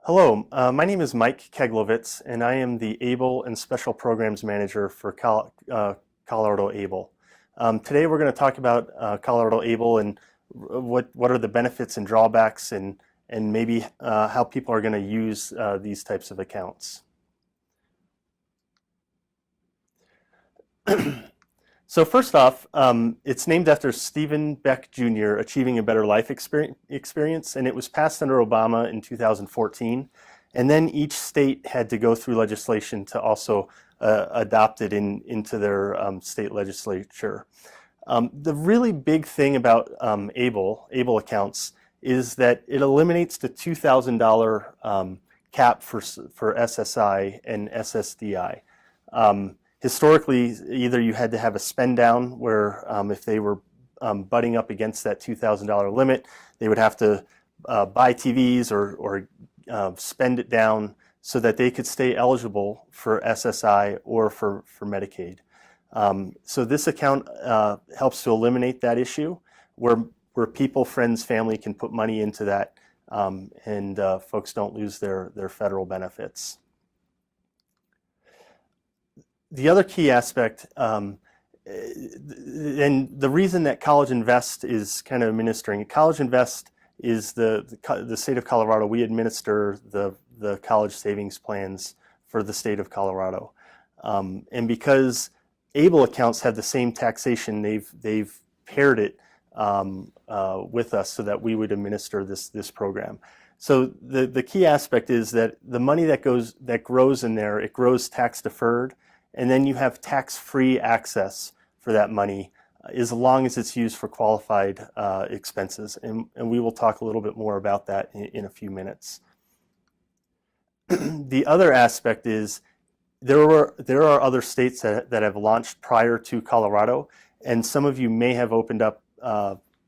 Hello, my name is Mike Keglovitz, and I am the ABLE and Special Programs Manager for ColoradoABLE. Today we're going to talk about ColoradoABLE and what are the benefits and drawbacks and maybe how people are going to use these types of accounts. So first off, it's named after Stephen Beck Jr., Achieving a Better Life Experience, and it was passed under Obama in 2014. And then each state had to go through legislation to also adopt it into their state legislature. The really big thing about ABLE accounts is that it eliminates the $2,000 cap for SSI and SSDI. Historically, either you had to have a spend down where if they were butting up against that $2,000 limit, they would have to buy TVs or spend it down so that they could stay eligible for SSI or for Medicaid. So this account helps to eliminate that issue where people, friends, family can put money into that and folks don't lose their federal benefits. The other key aspect, and the reason that College Invest is kind of administering it, College Invest is the state of Colorado. We administer the college savings plans for the state of Colorado, and because ABLE accounts have the same taxation, they've paired it with us so that we would administer this program. So the key aspect is that the money that grows in there, it grows tax deferred. And then you have tax-free access for that money as long as it's used for qualified expenses. And we will talk a little bit more about that in a few minutes. The other aspect is there are other states that have launched prior to Colorado, and some of you may have opened up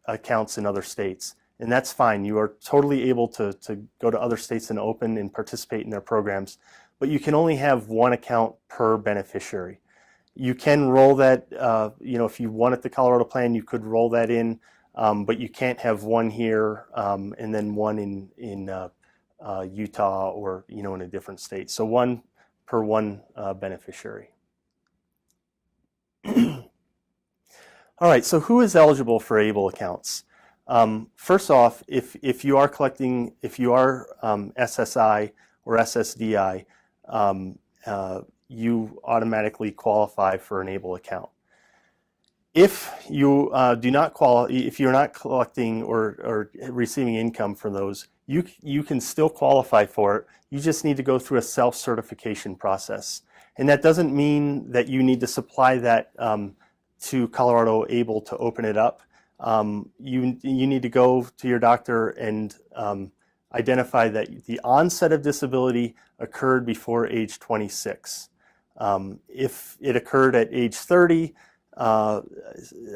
accounts in other states. And that's fine. You are totally able to go to other states and open and participate in their programs. But you can only have one account per beneficiary. You can roll that, if you wanted the Colorado plan, you could roll that in, but you can't have one here and then one in Utah or in a different state. So one per one beneficiary. All right, so who is eligible for ABLE accounts? First off, if you are SSI or SSDI, you automatically qualify for an ABLE account. If you if you're not collecting or receiving income from those, you can still qualify for it. You just need to go through a self-certification process, and that doesn't mean that you need to supply that to ColoradoABLE to open it up. You need to go to your doctor and identify that the onset of disability occurred before age 26. If it occurred at age 30,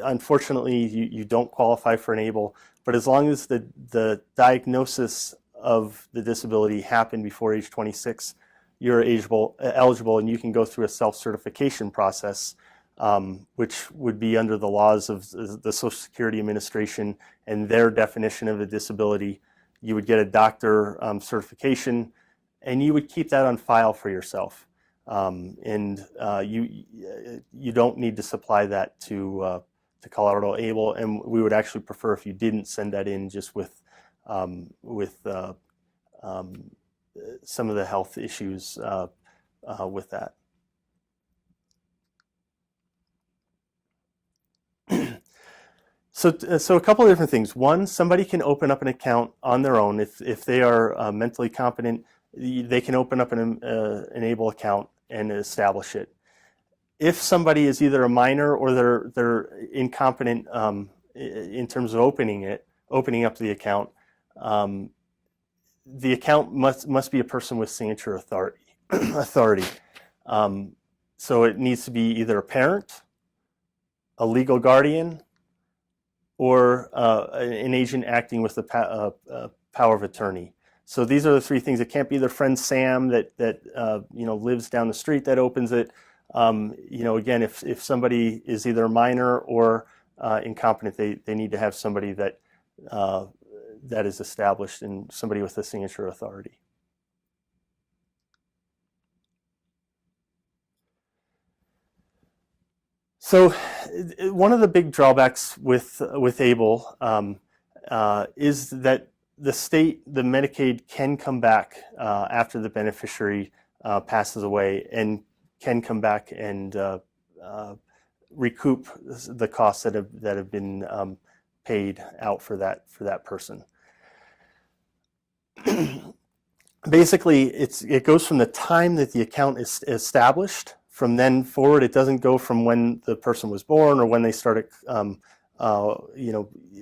unfortunately you don't qualify for an ABLE, but as long as the diagnosis of the disability happened before age 26, you're eligible, and you can go through a self-certification process, which would be under the laws of the Social Security Administration and their definition of a disability. You would get a doctor certification, and you would keep that on file for yourself. You don't need to supply that to ColoradoABLE, and we would actually prefer if you didn't send that in just with some of the health issues with that. So a couple of different things. One, somebody can open up an account on their own. If they are mentally competent, they can open up an ABLE account and establish it. If somebody is either a minor or they're incompetent in terms of opening up the account must be a person with signature authority. So it needs to be either a parent, a legal guardian, or an agent acting with the power of attorney. So these are the three things. It can't be their friend Sam that lives down the street that opens it. Again, if somebody is either a minor or incompetent, they need to have somebody that is established and somebody with a signature authority. So one of the big drawbacks with ABLE is that the Medicaid can come back after the beneficiary passes away, and can come back and recoup the costs that have been paid out for that person. Basically, it goes from the time that the account is established. From then forward, it doesn't go from when the person was born or when they started,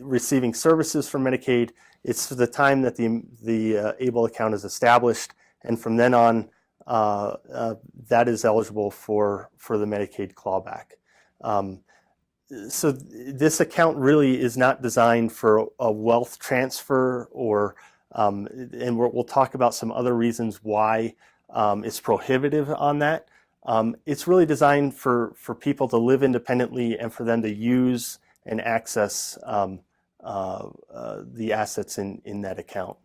receiving services from Medicaid. It's the time that the ABLE account is established, and from then on, that is eligible for the Medicaid clawback. So this account really is not designed for a wealth transfer, or and we'll talk about some other reasons why it's prohibitive on that. It's really designed for people to live independently and for them to use and access the assets in that account.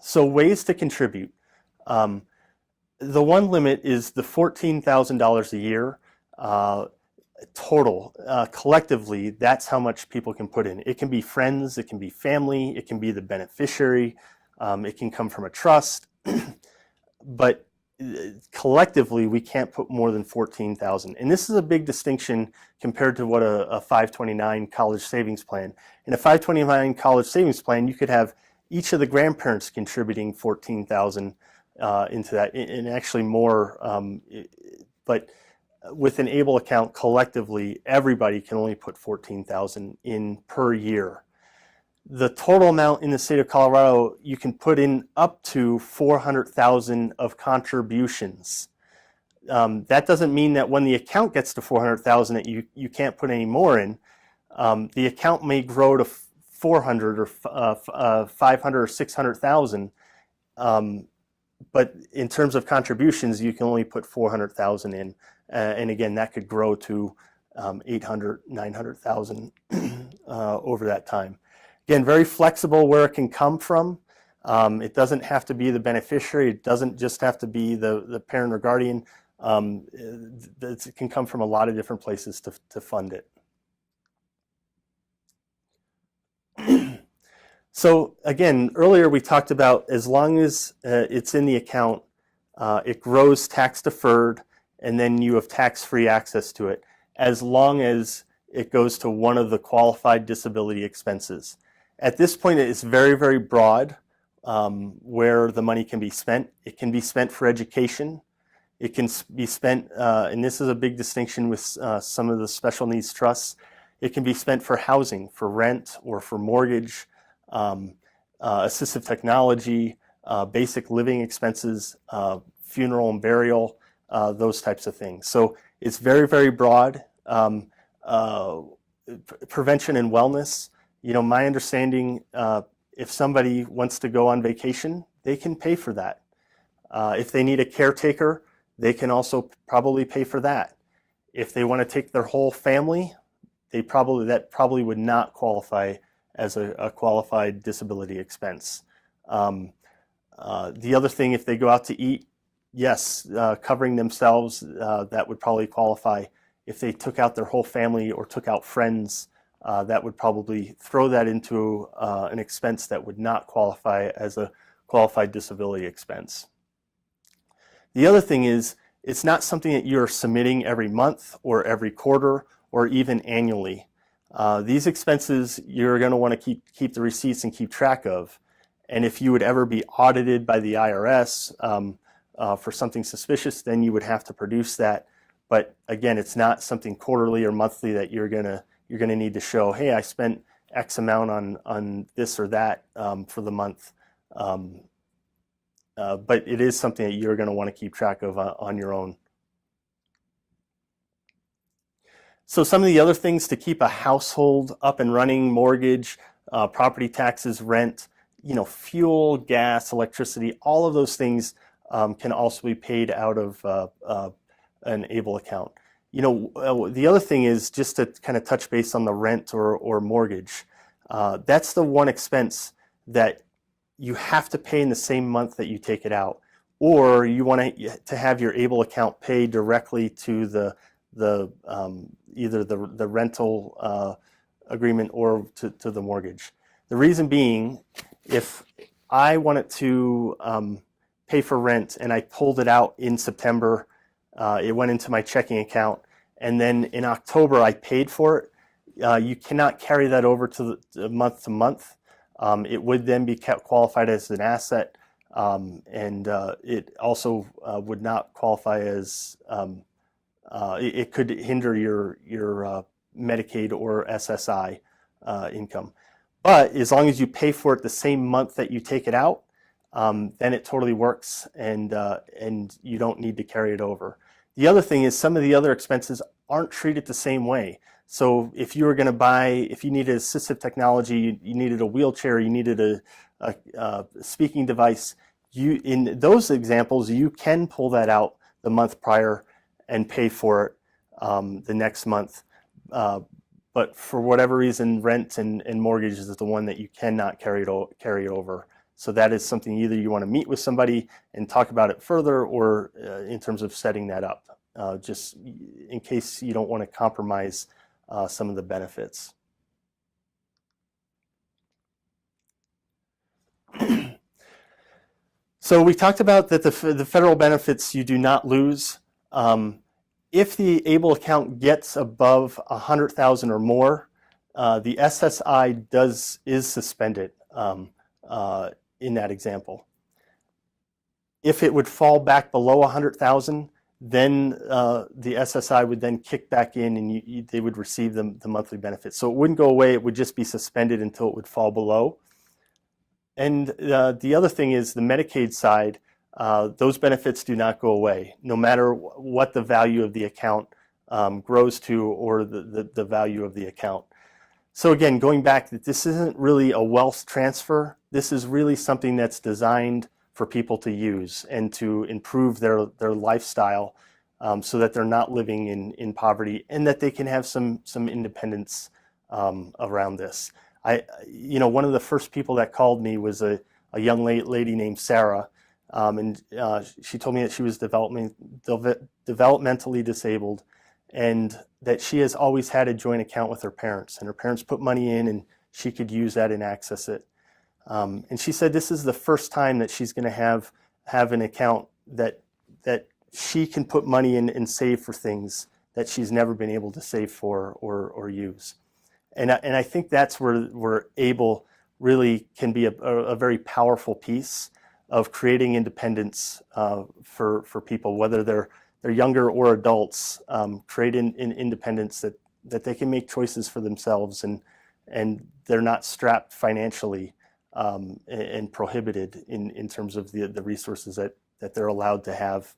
So ways to contribute. The one limit is the $14,000 a year total. Collectively, that's how much people can put in. It can be friends, it can be family, it can be the beneficiary, it can come from a trust, but collectively we can't put more than $14,000. And this is a big distinction compared to what a 529 college savings plan. In a 529 college savings plan, you could have each of the grandparents contributing $14,000 into that, and actually more. But with an ABLE account, collectively, everybody can only put $14,000 in per year. The total amount in the state of Colorado, you can put in up to $400,000 of contributions. That doesn't mean that when the account gets to $400,000 that you can't put any more in. The account may grow to $400,000 or $500,000 or $600,000. But in terms of contributions, you can only put $400,000 in, and again, that could grow to $800,000, $900,000 over that time. Again, very flexible where it can come from. It doesn't have to be the beneficiary. It doesn't just have to be the parent or guardian. It can come from a lot of different places to fund it. So again, earlier we talked about as long as it's in the account, it grows tax deferred, and then you have tax-free access to it, as long as it goes to one of the qualified disability expenses. At this point, it's very, very broad where the money can be spent. It can be spent for education. It can be spent, and this is a big distinction with some of the special needs trusts, it can be spent for housing, for rent, or for mortgage, assistive technology, basic living expenses, funeral and burial, those types of things. So it's very, very broad. Prevention and wellness. You know, my understanding, if somebody wants to go on vacation, they can pay for that. If they need a caretaker, they can also probably pay for that. If they want to take their whole family, that probably would not qualify as a qualified disability expense. The other thing, if they go out to eat, yes, covering themselves, that would probably qualify. If they took out their whole family or took out friends, that would probably throw that into an expense that would not qualify as a qualified disability expense. The other thing is, it's not something that you're submitting every month or every quarter or even annually. These expenses, you're going to want to keep the receipts and keep track of. And if you would ever be audited by the IRS for something suspicious, then you would have to produce that. But again, it's not something quarterly or monthly that you're gonna need to show, hey, I spent X amount on this or that for the month. But it is something that you're going to want to keep track of on your own. So some of the other things to keep a household up and running: mortgage, property taxes, rent, fuel, gas, electricity, all of those things can also be paid out of an ABLE account. The other thing is, just to kind of touch base on the rent or mortgage, that's the one expense that you have to pay in the same month that you take it out. or you want to have your ABLE account pay directly to either the rental agreement or to the mortgage. The reason being, if I wanted to pay for rent and I pulled it out in September, it went into my checking account, and then in October I paid for it, you cannot carry that over to month to month. It would then be qualified as an asset, and it also would not qualify as, it could hinder your Medicaid or SSI income. But as long as you pay for it the same month that you take it out, then it totally works, and you don't need to carry it over. The other thing is some of the other expenses aren't treated the same way. So if you were going to buy, if you needed assistive technology, you needed a wheelchair, you needed a speaking device, in those examples, you can pull that out the month prior and pay for it the next month. But for whatever reason, rent and mortgage is the one that you cannot carry over. So that is something either you want to meet with somebody and talk about it further, or in terms of setting that up, just in case you don't want to compromise some of the benefits. So we talked about that the federal benefits you do not lose. If the ABLE account gets above 100,000 or more, the SSI is suspended in that example. If it would fall back below 100,000, then the SSI would then kick back in, and they would receive the monthly benefits. So it wouldn't go away; it would just be suspended until it would fall below. And the other thing is the Medicaid side. Those benefits do not go away, no matter what the value of the account grows to, or the value of the account. So again, going back, this isn't really a wealth transfer. This is really something that's designed for people to use and to improve their lifestyle, so that they're not living in poverty, and that they can have some independence around this. One of the first people that called me was a young lady named Sarah. And she told me that she was developmentally disabled, and that she has always had a joint account with her parents, and her parents put money in and she could use that and access it. And she said this is the first time that she's going to have an account that she can put money in and save for things that she's never been able to save for or use. And I think that's where ABLE really can be a very powerful piece of creating independence for people, whether they're younger or adults, creating independence that they can make choices for themselves, and they're not strapped financially and prohibited in terms of the resources that they're allowed to have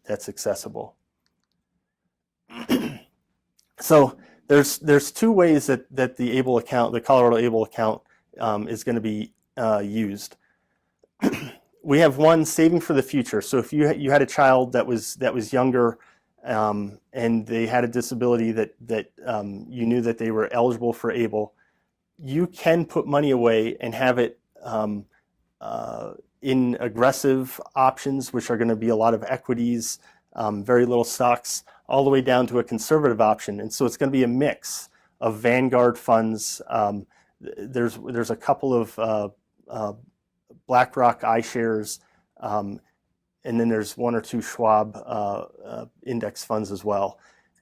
that's accessible. So there's two ways that the ABLE account, the Colorado ABLE account, is going to be used. We have one, saving for the future. So if you had a child that was younger, and they had a disability that you knew that they were eligible for ABLE, you can put money away and have it in aggressive options, which are going to be a lot of equities, very little stocks, all the way down to a conservative option. And so it's going to be a mix of Vanguard funds. There's a couple of BlackRock iShares, and then there's one or two Schwab index funds as well.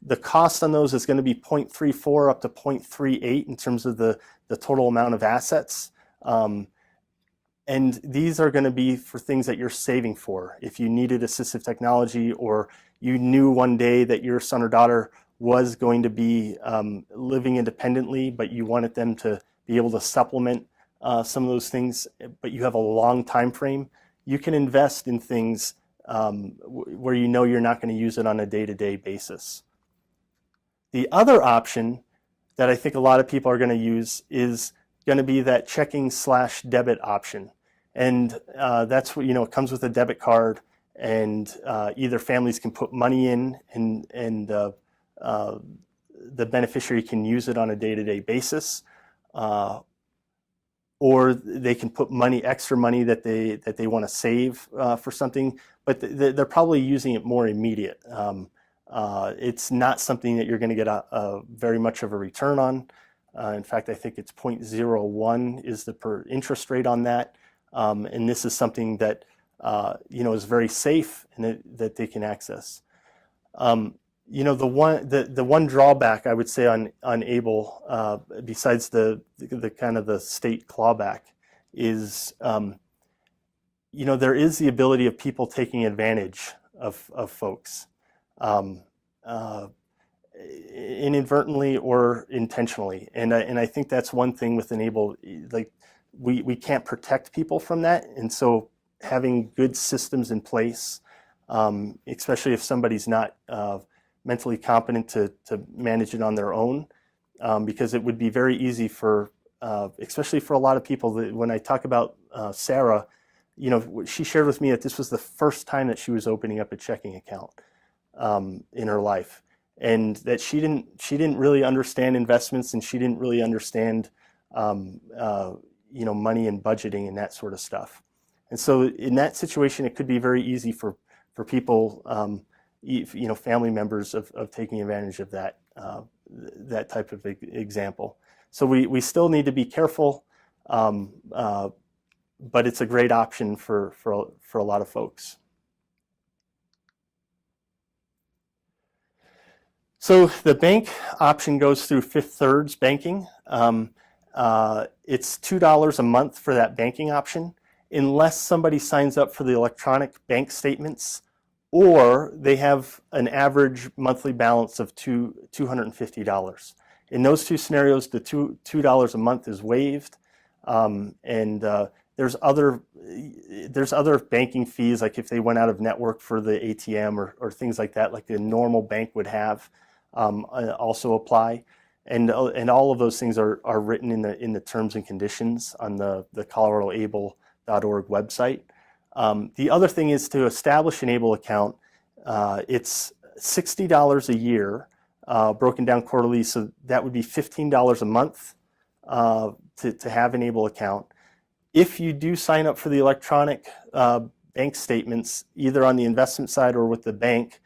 The cost on those is going to be 0.34 up to 0.38 in terms of the total amount of assets. And these are going to be for things that you're saving for. If you needed assistive technology, or you knew one day that your son or daughter was going to be living independently, but you wanted them to be able to supplement some of those things, but you have a long time frame, you can invest in things where you know you're not going to use it on a day-to-day basis. The other option that I think a lot of people are going to use is going to be that checking/debit option. And that's what, it comes with a debit card, and either families can put money in, and the beneficiary can use it on a day-to-day basis. or they can put extra money that they want to save for something, but they're probably using it more immediate. It's not something that you're going to get a very much of a return on. In fact, I think it's 0.01 is the per interest rate on that, and this is something that is very safe and that they can access. The one drawback I would say on ABLE, besides the kind of the state clawback, is there is the ability of people taking advantage of folks, inadvertently or intentionally, and I think that's one thing with ABLE. Like we can't protect people from that, and so having good systems in place, especially if somebody's not mentally competent to manage it on their own, because it would be very easy for, especially for a lot of people, that when I talk about Sarah, she shared with me that this was the first time that she was opening up a checking account in her life, and that she didn't really understand investments, and she didn't really understand money and budgeting and that sort of stuff. And so in that situation, it could be very easy for people, family members of taking advantage of that type of example. So we still need to be careful, but it's a great option for a lot of folks. So the bank option goes through Fifth Third's banking. It's $2 a month for that banking option, unless somebody signs up for the electronic bank statements, or they have an average monthly balance of $250. In those two scenarios, the $2 a month is waived, and there's other banking fees, like if they went out of network for the ATM or things like that, like a normal bank would have, also apply, and all of those things are written in the terms and conditions on the ColoradoABLE.org website. The other thing is to establish an ABLE account. It's $60 a year, broken down quarterly, so that would be $15 a month to have an ABLE account. If you do sign up for the electronic bank statements, either on the investment side or with the bank,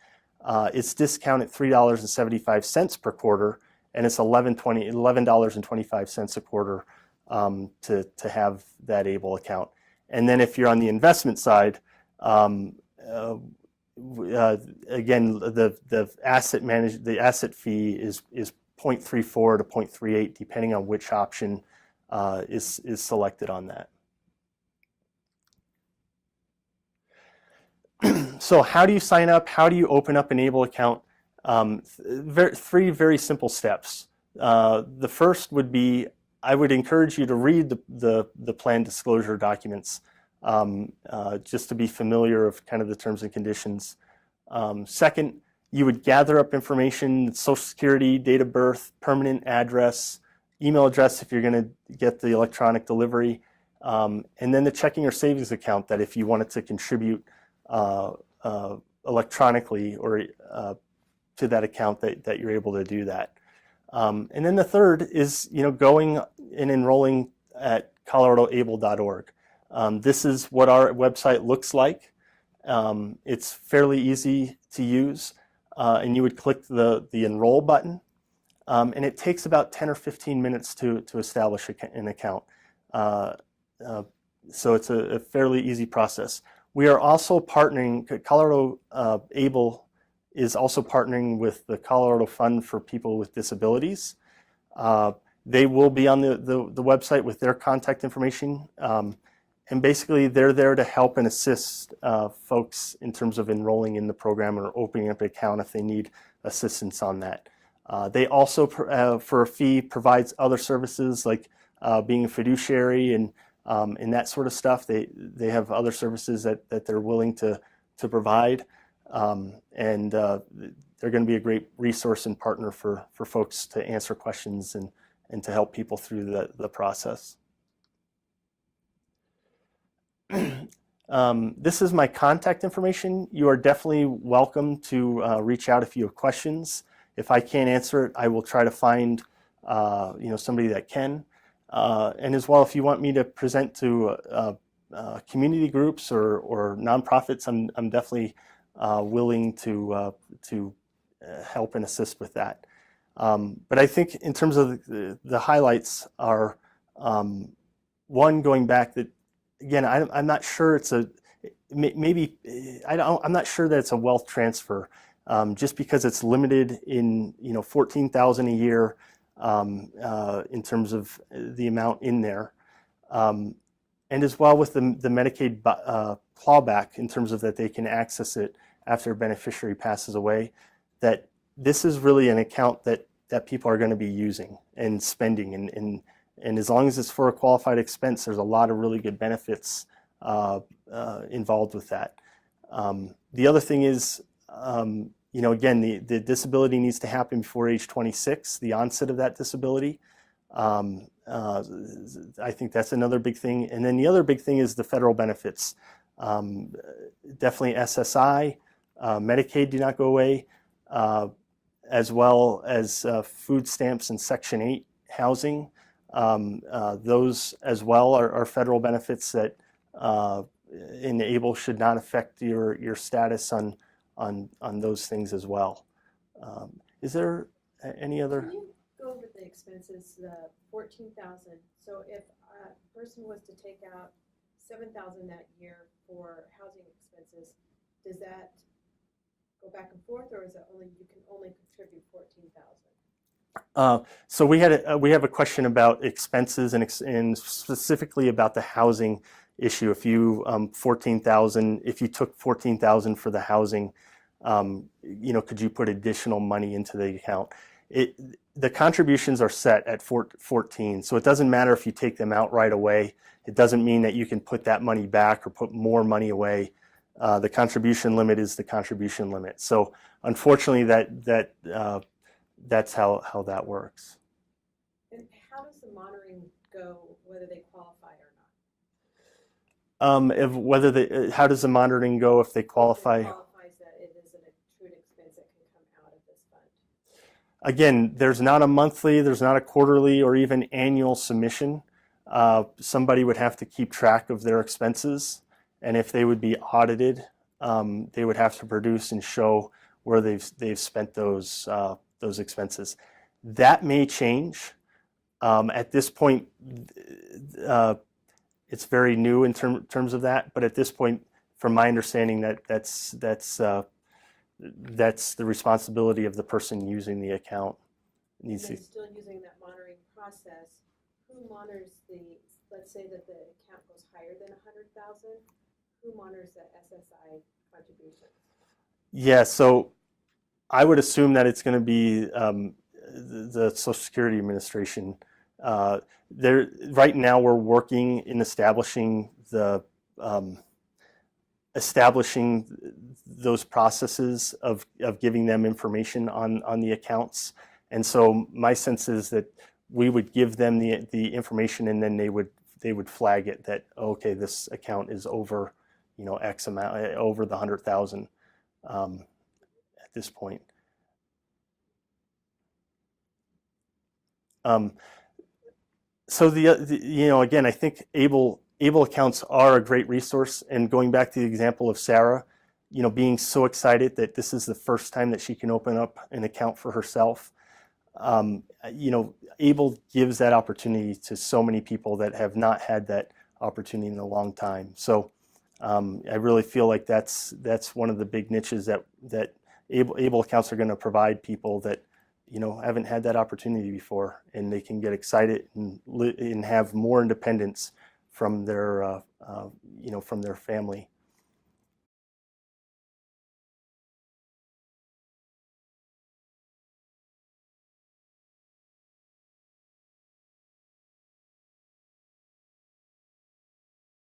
it's discounted $3.75 per quarter, and it's $11.25 a quarter to have that ABLE account. And then if you're on the investment side, again, the asset fee is 0.34 to 0.38, depending on which option is selected on that. So how do you sign up? How do you open up an ABLE account? Three very simple steps. The first would be, I would encourage you to read the plan disclosure documents, just to be familiar of kind of the terms and conditions. Second, you would gather up information: Social Security, date of birth, permanent address, email address if you're going to get the electronic delivery, and then the checking or savings account that if you wanted to contribute electronically or to that account that you're able to do that. And then the third is going and enrolling at ColoradoABLE.org. This is what our website looks like. It's fairly easy to use, and you would click the enroll button, and it takes about 10 or 15 minutes to establish an account. So it's a fairly easy process. We are also partnering, ColoradoABLE is also partnering with the Colorado Fund for People with Disabilities. They will be on the website with their contact information, and basically they're there to help and assist folks in terms of enrolling in the program or opening up an account if they need assistance on that. They also, for a fee, provides other services like being a fiduciary and that sort of stuff. They have other services that they're willing to provide, and they're going to be a great resource and partner for folks to answer questions and to help people through the process. This is my contact information. You are definitely welcome to reach out if you have questions. If I can't answer it, I will try to find somebody that can. And as well, if you want me to present to community groups or nonprofits, I'm definitely willing to help and assist with that. But I think in terms of the highlights are, one, going back that, again, I'm not sure it's a, maybe, I'm not sure that it's a wealth transfer, just because it's limited in, 14,000 a year in terms of the amount in there. And as well with the Medicaid clawback, in terms of that they can access it after a beneficiary passes away, that this is really an account that people are going to be using and spending, and as long as it's for a qualified expense, there's a lot of really good benefits involved with that. The other thing is, again, the disability needs to happen before age 26, the onset of that disability. I think that's another big thing. And then the other big thing is the federal benefits. Definitely SSI, Medicaid do not go away, as well as food stamps and Section 8 housing. Those as well are federal benefits that in ABLE should not affect your status on those things as well. Is there any other? Can you go over the expenses, the 14,000? So if a person was to take out 7,000 that year for housing expenses, does that go back and forth, or is it only you can only contribute 14,000? So we have a question about expenses and specifically about the housing issue. If you 14,000, if you took 14,000 for the housing, could you put additional money into the account? The contributions are set at 14, so it doesn't matter if you take them out right away. It doesn't mean that you can put that money back or put more money away. The contribution limit is the contribution limit. So unfortunately, that's how that works. And how does the monitoring go, whether they qualify or not? How does the monitoring go if they qualify? If it qualifies that it is an accrued expense that can come out of this fund. Again, there's not a monthly, there's not a quarterly or even annual submission. Somebody would have to keep track of their expenses, and if they would be audited, they would have to produce and show where they've spent those expenses. That may change. At this point, it's very new in terms of that, but at this point, from my understanding, that's the responsibility of the person using the account. And then still using that monitoring process, who monitors let's say that the account goes higher than 100,000, who monitors the SSI contributions? Yeah, so I would assume that it's going to be the Social Security Administration. Right now, we're working in establishing those processes of giving them information on the accounts, and so my sense is that we would give them the information, and then they would flag it that, okay, this account is over, X amount, over the 100,000 at this point. So again, I think ABLE accounts are a great resource. And going back to the example of Sarah, being so excited that this is the first time that she can open up an account for herself. ABLE gives that opportunity to so many people that have not had that opportunity in a long time. So I really feel like that's one of the big niches that ABLE accounts are going to provide people that haven't had that opportunity before, and they can get excited and have more independence from their from their family.